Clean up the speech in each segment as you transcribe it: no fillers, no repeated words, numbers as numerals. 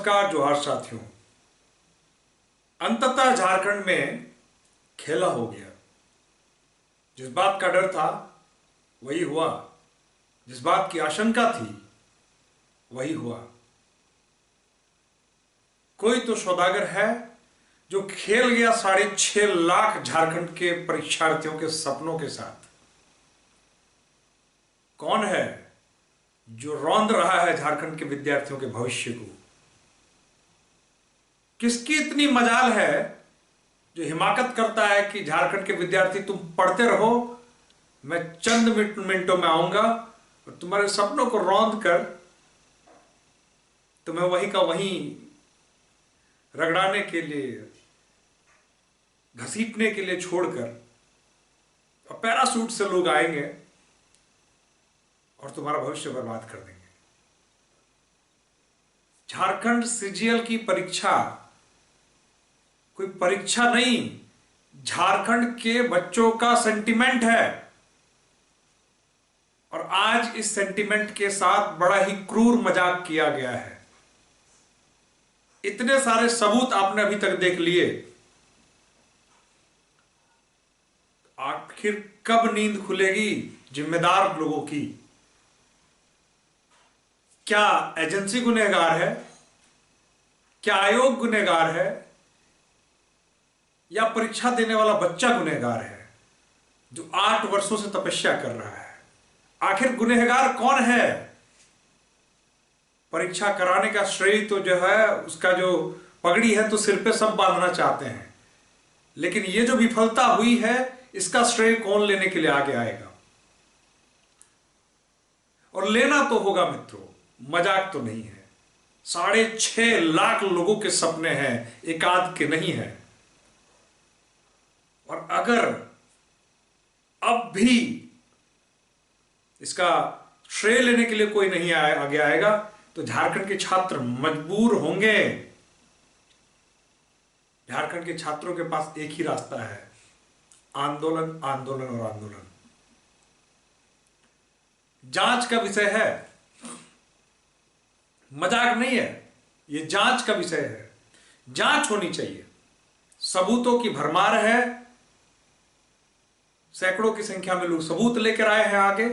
नमस्कार जोहार साथियों। अंततः झारखंड में खेला हो गया। जिस बात का डर था वही हुआ, जिस बात की आशंका थी वही हुआ। कोई तो सौदागर है जो खेल गया 6.5 लाख झारखंड के परीक्षार्थियों के सपनों के साथ। कौन है जो रौंद रहा है झारखंड के विद्यार्थियों के भविष्य को? किसकी इतनी मजाल है जो हिमाकत करता है कि झारखंड के विद्यार्थी तुम पढ़ते रहो, मैं चंद मिनटों में आऊंगा और तुम्हारे सपनों को रौंद कर तुम्हें वहीं का वहीं रगड़ाने के लिए, घसीटने के लिए छोड़कर और पैराशूट से लोग आएंगे और तुम्हारा भविष्य बर्बाद कर देंगे। झारखंड सीजीएल की परीक्षा कोई परीक्षा नहीं, झारखंड के बच्चों का सेंटिमेंट है। और आज इस सेंटिमेंट के साथ बड़ा ही क्रूर मजाक किया गया है। इतने सारे सबूत आपने अभी तक देख लिए, आखिर कब नींद खुलेगी जिम्मेदार लोगों की? क्या एजेंसी गुनहगार है? क्या आयोग गुनहगार है? या परीक्षा देने वाला बच्चा गुनहगार है जो 8 वर्षों से तपस्या कर रहा है? आखिर गुनहगार कौन है? परीक्षा कराने का श्रेय तो जो है, उसका जो पगड़ी है तो सिर पे सब बांधना चाहते हैं, लेकिन ये जो विफलता हुई है इसका श्रेय कौन लेने के लिए आगे आएगा? और लेना तो होगा मित्रों, मजाक तो नहीं है। 6.5 लाख लोगों के सपने हैं, एक आध के नहीं है। और अगर अब भी इसका श्रेय लेने के लिए कोई नहीं आगे आएगा तो झारखंड के छात्र मजबूर होंगे। झारखंड के छात्रों के पास एक ही रास्ता है, आंदोलन, आंदोलन और आंदोलन। जांच का विषय है, मजाक नहीं है, यह जांच का विषय है। जांच होनी चाहिए, सबूतों की भरमार है। सैकड़ों की संख्या में लोग सबूत लेकर आए हैं आगे,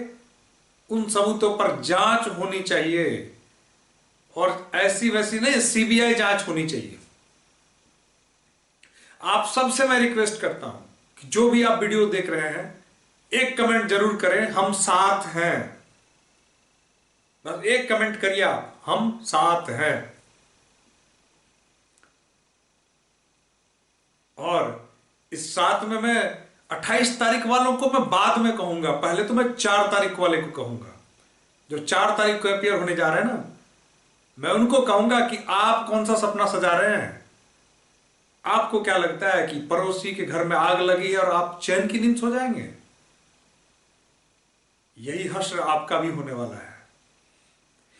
उन सबूतों पर जांच होनी चाहिए। और ऐसी वैसी नहीं, सीबीआई जांच होनी चाहिए। आप सबसे मैं रिक्वेस्ट करता हूं कि जो भी आप वीडियो देख रहे हैं, एक कमेंट जरूर करें, हम साथ हैं। बस एक कमेंट करिए आप, हम साथ हैं। और इस साथ में मैं 28 तारीख वालों को मैं बाद में कहूंगा, पहले तो मैं 4 तारीख वाले को कहूंगा। जो 4 तारीख को अपियर होने जा रहे हैं ना, मैं उनको कहूंगा कि आप कौन सा सपना सजा रहे हैं? आपको क्या लगता है कि पड़ोसी के घर में आग लगी है और आप चैन की नींद सो जाएंगे? यही हश्र आपका भी होने वाला है।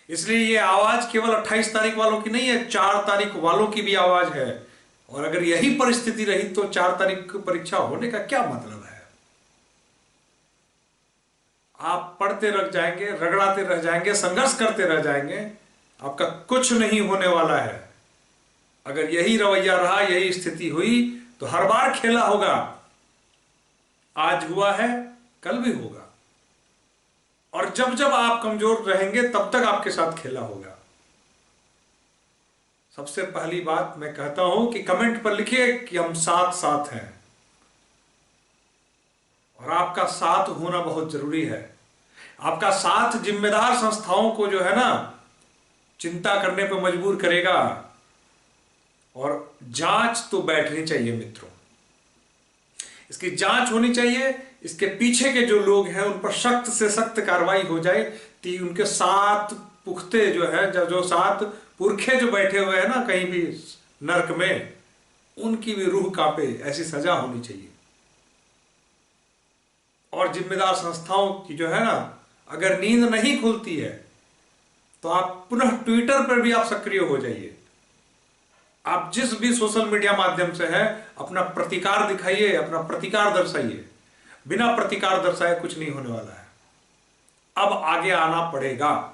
इसलिए ये आवाज केवल 28 तारीख वालों की नहीं है, 4 तारीख वालों की भी आवाज है। और अगर यही परिस्थिति रही तो 4 तारीख की परीक्षा होने का क्या मतलब है? आप पढ़ते रह जाएंगे, रगड़ाते रह जाएंगे, संघर्ष करते रह जाएंगे, आपका कुछ नहीं होने वाला है। अगर यही रवैया रहा, यही स्थिति हुई तो हर बार खेला होगा। आज हुआ है, कल भी होगा। और जब जब आप कमजोर रहेंगे तब तक आपके साथ खेला होगा। सबसे पहली बात मैं कहता हूं कि कमेंट पर लिखिए कि हम साथ साथ हैं। और आपका साथ होना बहुत जरूरी है। आपका साथ जिम्मेदार संस्थाओं को जो है ना, चिंता करने पर मजबूर करेगा। और जांच तो बैठनी चाहिए मित्रों, इसकी जांच होनी चाहिए। इसके पीछे के जो लोग हैं उन पर सख्त से सख्त कार्रवाई हो जाए कि उनके साथ पुख्ते जो है, जो साथ पुरखे जो बैठे हुए हैं ना कहीं भी नर्क में, उनकी भी रूह कांपे, ऐसी सजा होनी चाहिए। और जिम्मेदार संस्थाओं की जो है ना, अगर नींद नहीं खुलती है तो आप पुनः ट्विटर पर भी आप सक्रिय हो जाइए। आप जिस भी सोशल मीडिया माध्यम से है, अपना प्रतिकार दिखाइए, अपना प्रतिकार दर्शाइए। बिना प्रतिकार दर्शाए कुछ नहीं होने वाला है। अब आगे आना पड़ेगा।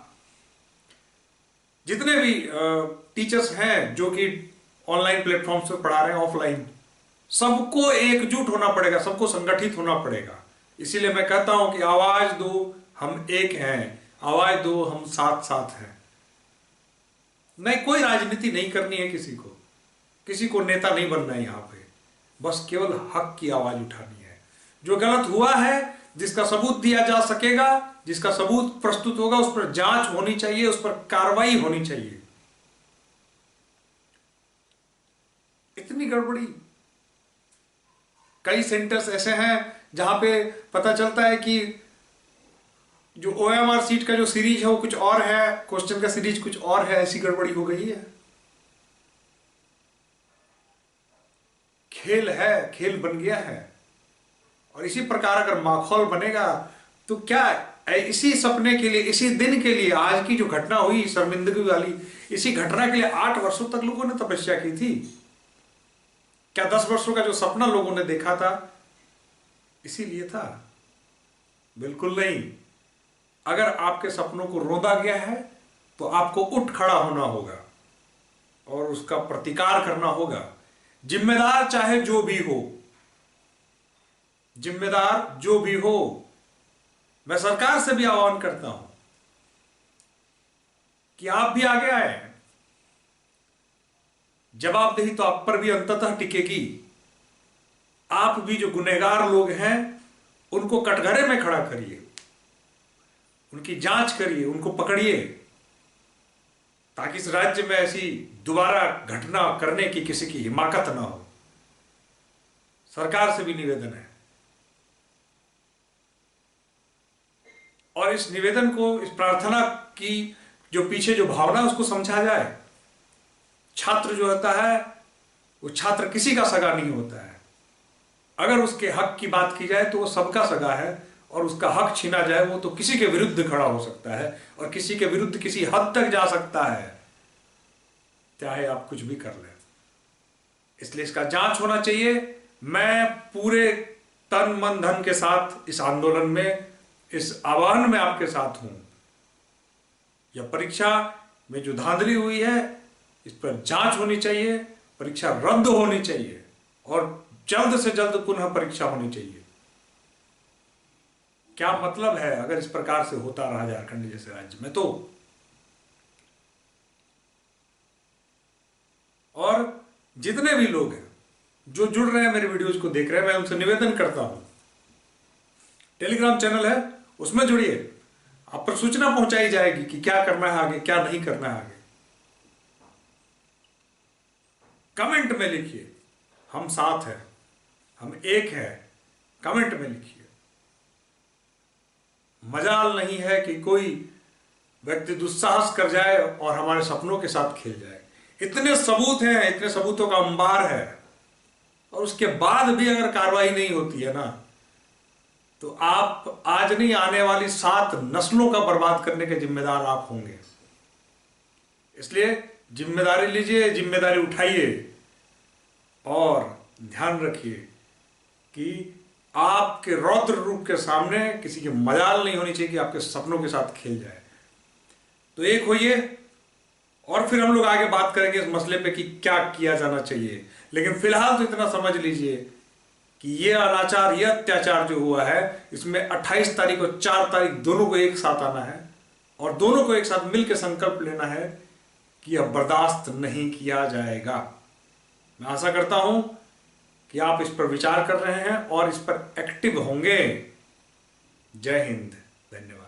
जितने भी टीचर्स हैं जो कि ऑनलाइन प्लेटफॉर्म्स पर पढ़ा रहे हैं, ऑफलाइन, सबको एकजुट होना पड़ेगा, सबको संगठित होना पड़ेगा। इसीलिए मैं कहता हूं कि आवाज दो, हम एक हैं, आवाज दो, हम साथ साथ हैं। नहीं, कोई राजनीति नहीं करनी है, किसी को नेता नहीं बनना है यहां पे, बस केवल हक की आवाज उठानी है। जो गलत हुआ है, जिसका सबूत दिया जा सकेगा, जिसका सबूत प्रस्तुत होगा, उस पर जांच होनी चाहिए, उस पर कार्रवाई होनी चाहिए। इतनी गड़बड़ी, कई सेंटर्स ऐसे हैं जहां पे पता चलता है कि जो OMR सीट का जो सीरीज है वो कुछ और है, क्वेश्चन का सीरीज कुछ और है, ऐसी गड़बड़ी हो गई है। खेल है, खेल बन गया है। और इसी प्रकार अगर माहौल बनेगा तो क्या, इसी सपने के लिए, इसी दिन के लिए, आज की जो घटना हुई शर्मिंदगी वाली, इसी घटना के लिए 8 वर्षों तक लोगों ने तपस्या की थी। क्या 10 वर्षों का जो सपना लोगों ने देखा था इसीलिए था? बिल्कुल नहीं। अगर आपके सपनों को रोंदा गया है तो आपको उठ खड़ा होना होगा और उसका प्रतिकार करना होगा। जिम्मेदार चाहे जो भी हो, जिम्मेदार जो भी हो, मैं सरकार से भी आह्वान करता हूं कि आप भी आगे आए। जवाबदेही तो आप पर भी अंततः टिकेगी। आप भी जो गुनहगार लोग हैं उनको कटघरे में खड़ा करिए, उनकी जांच करिए, उनको पकड़िए, ताकि इस राज्य में ऐसी दोबारा घटना करने की किसी की हिमाकत ना हो। सरकार से भी निवेदन है और इस निवेदन को, इस प्रार्थना की जो पीछे जो भावना है उसको समझा जाए। छात्र जो होता है वो छात्र किसी का सगा नहीं होता है। अगर उसके हक की बात की जाए तो वो सबका सगा है, और उसका हक छीना जाए वो तो किसी के विरुद्ध खड़ा हो सकता है और किसी के विरुद्ध किसी हद तक जा सकता है, चाहे आप कुछ भी कर लें। इसलिए इसका जांच होना चाहिए। मैं पूरे तन मन धन के साथ इस आंदोलन में, इस आह्वान में आपके साथ हूं। यह परीक्षा में जो धांधली हुई है इस पर जांच होनी चाहिए, परीक्षा रद्द होनी चाहिए और जल्द से जल्द पुनः परीक्षा होनी चाहिए। क्या मतलब है अगर इस प्रकार से होता रहा झारखंड जैसे राज्य में तो। और जितने भी लोग हैं जो जुड़ रहे हैं, मेरे वीडियोज को देख रहे हैं, मैं उनसे निवेदन करता हूं, टेलीग्राम चैनल है उसमें जुड़िए, आप पर सूचना पहुंचाई जाएगी कि क्या करना है आगे, क्या नहीं करना है आगे। कमेंट में लिखिए हम साथ हैं, हम एक हैं, कमेंट में लिखिए। मजाल नहीं है कि कोई व्यक्ति दुस्साहस कर जाए और हमारे सपनों के साथ खेल जाए। इतने सबूत हैं, इतने सबूतों का अंबार है, और उसके बाद भी अगर कार्रवाई नहीं होती है ना, तो आप आज नहीं, आने वाली 7 नस्लों का बर्बाद करने के जिम्मेदार आप होंगे। इसलिए जिम्मेदारी लीजिए, जिम्मेदारी उठाइए और ध्यान रखिए कि आपके रौद्र रूप के सामने किसी की मजाल नहीं होनी चाहिए कि आपके सपनों के साथ खेल जाए। तो एक होइए और फिर हम लोग आगे बात करेंगे इस मसले पे कि क्या किया जाना चाहिए। लेकिन फिलहाल तो इतना समझ लीजिए कि ये अनाचार, ये अत्याचार जो हुआ है, इसमें 28 तारीख और 4 तारीख दोनों को एक साथ आना है और दोनों को एक साथ मिलकर संकल्प लेना है कि यह बर्दाश्त नहीं किया जाएगा। मैं आशा करता हूं कि आप इस पर विचार कर रहे हैं और इस पर एक्टिव होंगे। जय हिंद, धन्यवाद।